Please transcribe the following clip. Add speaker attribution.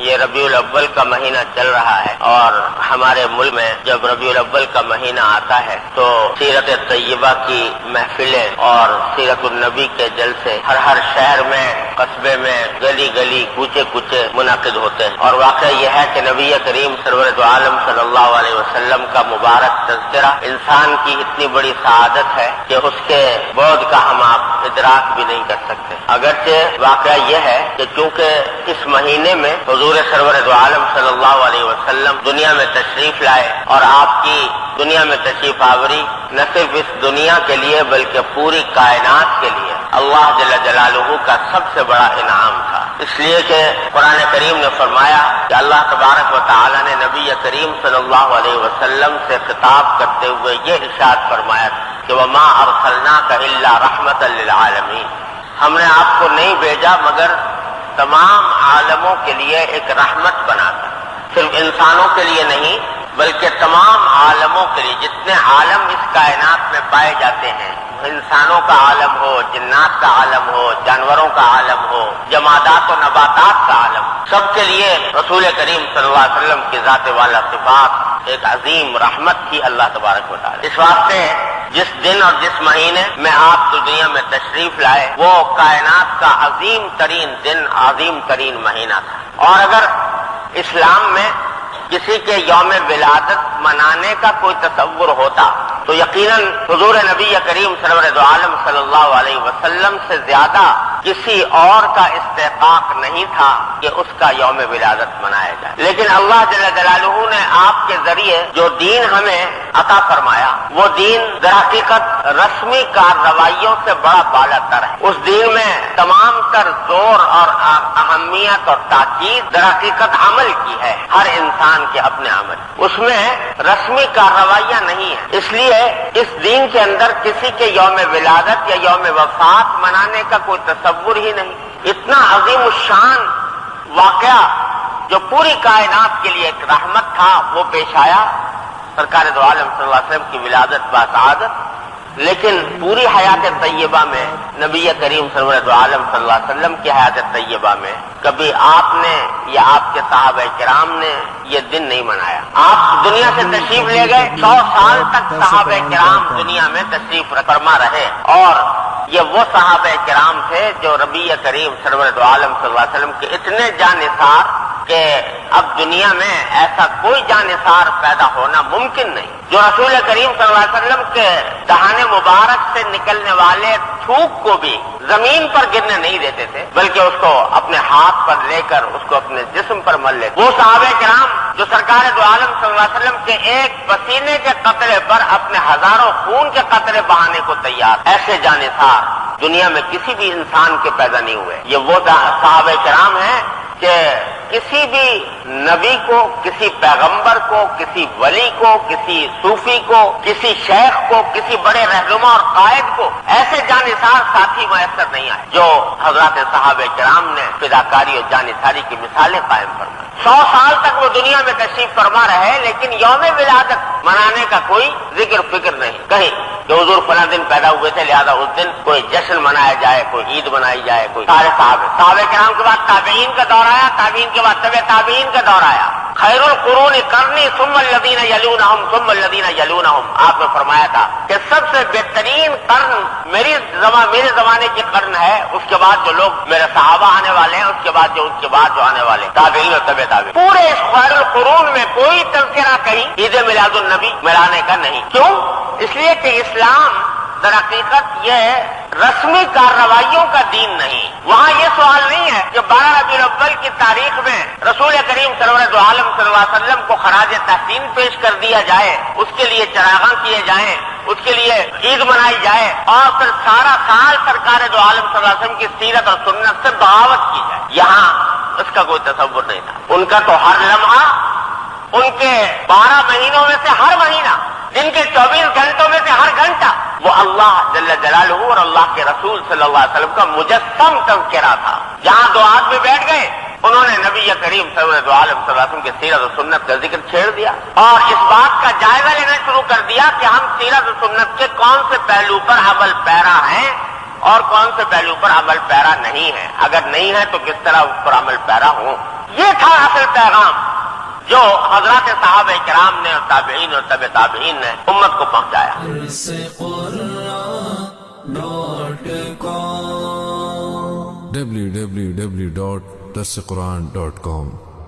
Speaker 1: یہ ربیع الاول کا مہینہ چل رہا ہے اور ہمارے ملک میں جب ربیع الاول کا مہینہ آتا ہے تو سیرت طیبہ کی محفلیں اور سیرت النبی کے جلسے ہر شہر میں، قصبے میں، گلی گلی، کوچے کوچے منعقد ہوتے ہیں۔ اور واقعہ یہ ہے کہ نبی کریم سرور عالم صلی اللہ علیہ وسلم کا مبارک تذکرہ انسان کی اتنی بڑی سعادت ہے کہ اس کے بعد کا ہم آپ ادراک بھی نہیں کر سکتے۔ اگرچہ واقعہ یہ ہے کہ چونکہ اس مہینے میں حضور سرور عالم صلی اللہ علیہ وسلم دنیا میں تشریف لائے اور آپ کی دنیا میں تشریف آوری نہ صرف اس دنیا کے لیے بلکہ پوری کائنات کے لیے اللہ جل جلالہ کا سب سے بڑا انعام تھا، اس لیے کہ قرآن کریم نے فرمایا کہ اللہ تبارک و تعالی نے نبی کریم صلی اللہ علیہ وسلم سے خطاب کرتے ہوئے یہ ارشاد فرمایا کہ وَمَا أَرْسَلْنَاكَ إِلَّا رَحْمَةً لِّلْعَالَمِينَ، ہم نے آپ کو نہیں بھیجا مگر تمام عالموں کے لیے ایک رحمت بنا کر، صرف انسانوں کے لیے نہیں بلکہ تمام عالموں کے لیے، جتنے عالم اس کائنات میں پائے جاتے ہیں، انسانوں کا عالم ہو، جنات کا عالم ہو، جانوروں کا عالم ہو، جمادات و نباتات کا عالم، سب کے لیے رسول کریم صلی اللہ علیہ وسلم کی ذات والا صفات ایک عظیم رحمت تھی اللہ تبارک و تعالی۔ اس واسطے جس دن اور جس مہینے میں آپ دنیا میں تشریف لائے وہ کائنات کا عظیم ترین دن، عظیم ترین مہینہ تھا۔ اور اگر اسلام میں کسی کے یوم ولادت منانے کا کوئی تصور ہوتا تو یقیناً حضور نبی کریم سرور عالم صلی اللہ علیہ وسلم سے زیادہ کسی اور کا استحقاق نہیں تھا کہ اس کا یوم ولادت منایا جائے، لیکن اللہ جل جلالہ نے آپ کے ذریعے جو دین ہمیں عطا فرمایا وہ دین در حقیقت رسمی کارروائیوں سے بڑا بالا تر ہے۔ اس دین میں تمام تر زور اور اہمیت اور تاکید در حقیقت عمل کی ہے، ہر انسان کے اپنے عمل، اس میں رسمی کارروائیاں نہیں ہیں۔ اس لیے اس دین کے اندر کسی کے یوم ولادت یا یوم وفات منانے کا کوئی تصور ہی نہیں۔ اتنا عظیم الشان واقعہ جو پوری کائنات کے لیے ایک رحمت تھا وہ پیش آیا، سرکار دو عالم صلی اللہ علیہ وسلم کی ولادت باسعادت، لیکن پوری حیات طیبہ میں نبی کریم سرور دو عالم صلی اللہ علیہ وسلم کی حیات طیبہ میں کبھی آپ نے یا آپ کے صحابہ کرام نے یہ دن نہیں منایا۔ آپ دنیا سے تشریف لے گئے، 100 سال تک صحابہ کرام دنیا میں تشریف فرما رہے، اور یہ وہ صحابہ کرام تھے جو نبی کریم سرور دو عالم صلی اللہ علیہ وسلم کے اتنے جانثار کہ اب دنیا میں ایسا کوئی جانثار پیدا ہونا ممکن نہیں، جو رسول کریم صلی اللہ علیہ وسلم کے دہان مبارک سے نکلنے والے تھوک کو بھی زمین پر گرنے نہیں دیتے تھے بلکہ اس کو اپنے ہاتھ پر لے کر اس کو اپنے جسم پر مل لیتے۔ وہ صحابہ کرام جو سرکار دو عالم صلی اللہ علیہ وسلم کے ایک پسینے کے قطرے پر اپنے ہزاروں خون کے قطرے بہانے کو تیار، ایسے جانثار دنیا میں کسی بھی انسان کے پیدا نہیں ہوئے۔ یہ وہ صحابہ کرام ہیں کہ کسی بھی نبی کو، کسی پیغمبر کو، کسی ولی کو، کسی صوفی کو، کسی شیخ کو، کسی بڑے رہنما اور قائد کو ایسے جانثار ساتھی میسر نہیں آئے جو حضرات صحابہ کرام نے فداکاری اور جانثاری کی مثالیں قائم فرمائی۔ 100 سال تک وہ دنیا میں تشریف فرما رہے لیکن یوم ولادت منانے کا کوئی ذکر فکر نہیں کہیں کہ حضور فلاں دن پیدا ہوئے تھے لہذا اس دن کوئی جشن منایا جائے، کوئی عید منائی جائے، کوئی سارے صحابہ کرام کے بعد تابعین کا دور آیا، تابعین کے بعد تبع تابعین کا دور آیا، خیر القرون قرنی ثم الذین یلونہم ثم الذین یلونہم، آپ نے فرمایا تھا کہ سب سے بہترین قرن میرے زمانے کی قرن ہے، اس کے بعد جو لوگ میرے صحابہ آنے والے ہیں، اس کے بعد جو ان کے بعد جو آنے والے تابعین اور تبع تابعین۔ پورے اس خیر القرون میں کوئی تذکرہ کہیں عید میلاد النبی منانے کا نہیں، کیوں؟ اس لیے کہ اسلام در حقیقت یہ رسمی کارروائیوں کا دین نہیں۔ وہاں یہ سوال نہیں ہے کہ 12 ربیع الاول کی تاریخ میں رسول کریم سرور دو عالم صلی اللہ علیہ وسلم کو خراج تحسین پیش کر دیا جائے، اس کے لیے چراغاں کیے جائیں، اس کے لیے عید منائی جائے اور پھر سارا سال سرکار دو عالم صلی اللہ علیہ وسلم کی سیرت اور سنت سے بغاوت کی جائے، یہاں اس کا کوئی تصور نہیں تھا۔ ان کا تو ہر لمحہ، ان کے 12 مہینوں میں سے ہر مہینہ، دن کے 24 گھنٹوں میں سے ہر گھنٹہ وہ اللہ جل جلالہ اور اللہ کے رسول صلی اللہ علیہ وسلم کا مجسم تذکرہ تھا۔ جہاں دو آدمی بیٹھ گئے انہوں نے نبی کریم صلی اللہ علیہ وسلم کے سیرت و سنت کا ذکر چھیڑ دیا اور اس بات کا جائزہ لینا شروع کر دیا کہ ہم سیرت و سنت کے کون سے پہلو پر عمل پیرا ہیں اور کون سے پہلو پر عمل پیرا نہیں ہے، اگر نہیں ہے تو کس طرح اس پر عمل پیرا ہوں۔ یہ تھا اصل پیغام جو حضرات صحابہ کرام نے اور تابعین اور تبع تابعین نے امت کو پہنچایا۔
Speaker 2: www.darsequran.com